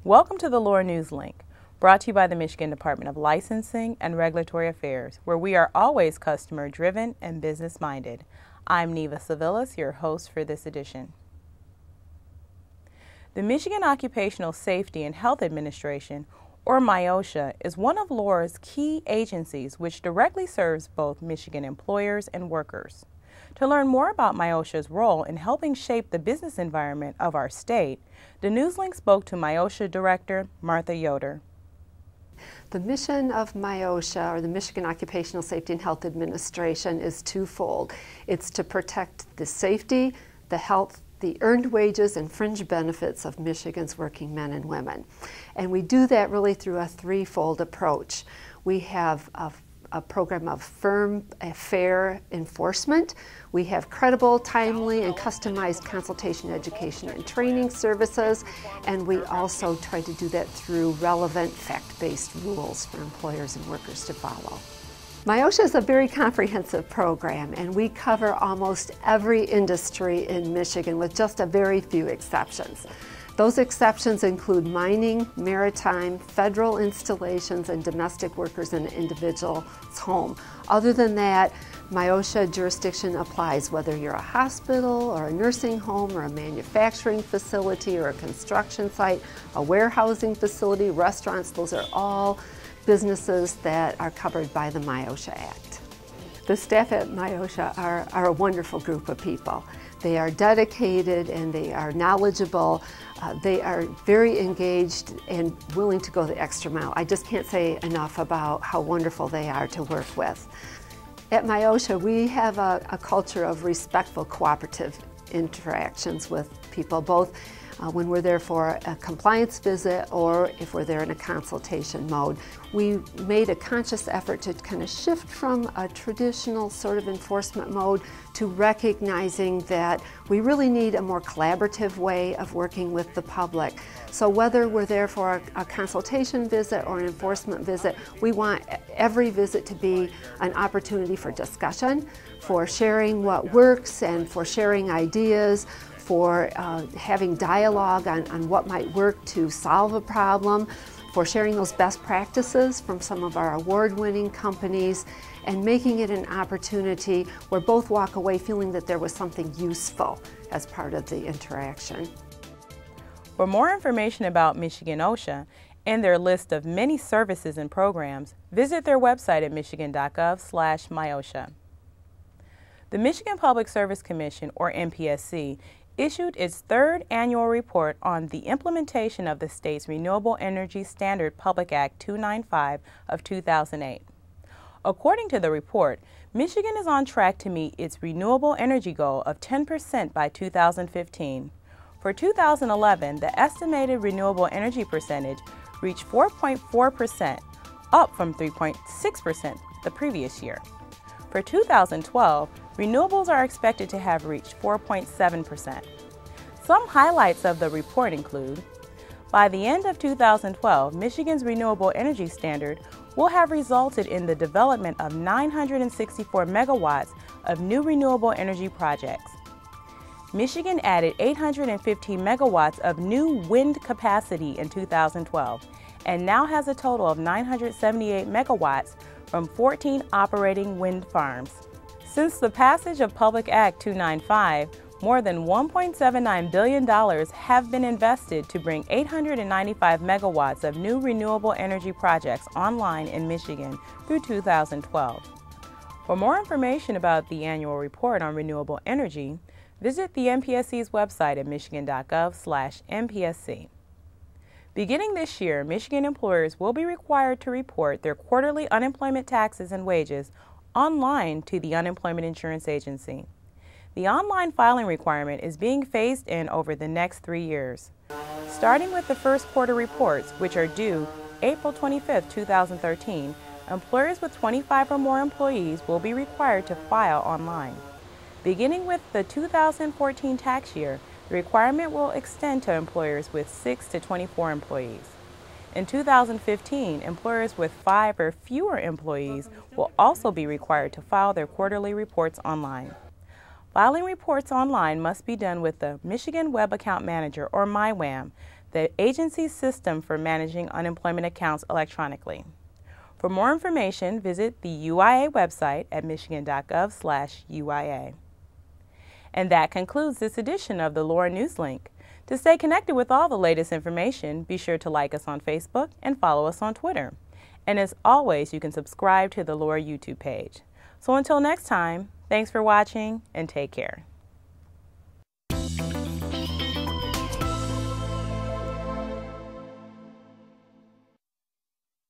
Welcome to the LARA News Link, brought to you by the Michigan Department of Licensing and Regulatory Affairs, where we are always customer-driven and business-minded. I'm Neva Savillas, your host for this edition. The Michigan Occupational Safety and Health Administration, or MIOSHA, is one of LARA's key agencies which directly serves both Michigan employers and workers. To learn more about MIOSHA's role in helping shape the business environment of our state, the Newslink spoke to MIOSHA Director Martha Yoder. The mission of MIOSHA, or the Michigan Occupational Safety and Health Administration, is twofold. It's to protect the safety, the health, the earned wages and fringe benefits of Michigan's working men and women. And we do that really through a threefold approach. We have a program of firm, fair enforcement. We have credible, timely, and customized consultation, education, and training services. And we also try to do that through relevant, fact-based rules for employers and workers to follow. MIOSHA is a very comprehensive program, and we cover almost every industry in Michigan with just a very few exceptions. Those exceptions include mining, maritime, federal installations, and domestic workers in an individual's home. Other than that, MIOSHA jurisdiction applies whether you're a hospital or a nursing home or a manufacturing facility or a construction site, a warehousing facility, restaurants. Those are all businesses that are covered by the MIOSHA Act. The staff at MIOSHA are a wonderful group of people. They are dedicated and they are knowledgeable. They are very engaged and willing to go the extra mile. I just can't say enough about how wonderful they are to work with. At MIOSHA, we have a culture of respectful, cooperative interactions with people, both when we're there for a compliance visit or if we're there in a consultation mode. We made a conscious effort to kind of shift from a traditional sort of enforcement mode to recognizing that we really need a more collaborative way of working with the public. So whether we're there for a consultation visit or an enforcement visit, we want every visit to be an opportunity for discussion, for sharing what works and for sharing ideas, for having dialogue on what might work to solve a problem, for sharing those best practices from some of our award-winning companies, and making it an opportunity where both walk away feeling that there was something useful as part of the interaction. For more information about Michigan OSHA and their list of many services and programs, visit their website at michigan.gov/MIOSHA. The Michigan Public Service Commission, or MPSC, issued its third annual report on the implementation of the state's Renewable Energy Standard Public Act 295 of 2008. According to the report, Michigan is on track to meet its renewable energy goal of 10% by 2015. For 2011, the estimated renewable energy percentage reached 4.4%, up from 3.6% the previous year. For 2012, renewables are expected to have reached 4.7%. Some highlights of the report include: by the end of 2012, Michigan's renewable energy standard will have resulted in the development of 964 megawatts of new renewable energy projects. Michigan added 815 megawatts of new wind capacity in 2012 and now has a total of 978 megawatts from 14 operating wind farms. Since the passage of Public Act 295, more than $1.79 billion have been invested to bring 895 megawatts of new renewable energy projects online in Michigan through 2012. For more information about the annual report on renewable energy, visit the MPSC's website at michigan.gov/MPSC. Beginning this year, Michigan employers will be required to report their quarterly unemployment taxes and wages online to the Unemployment Insurance Agency. The online filing requirement is being phased in over the next 3 years. Starting with the first quarter reports, which are due April 25, 2013, employers with 25 or more employees will be required to file online. Beginning with the 2014 tax year, the requirement will extend to employers with 6 to 24 employees. In 2015, employers with 5 or fewer employees will also be required to file their quarterly reports online. Filing reports online must be done with the Michigan Web Account Manager, or MyWAM. the agency's system for managing unemployment accounts electronically. For more information, visit the UIA website at michigan.gov/UIA. And that concludes this edition of the LARA News Link. To stay connected with all the latest information, be sure to like us on Facebook and follow us on Twitter. And as always, you can subscribe to the LARA YouTube page. So until next time, thanks for watching and take care.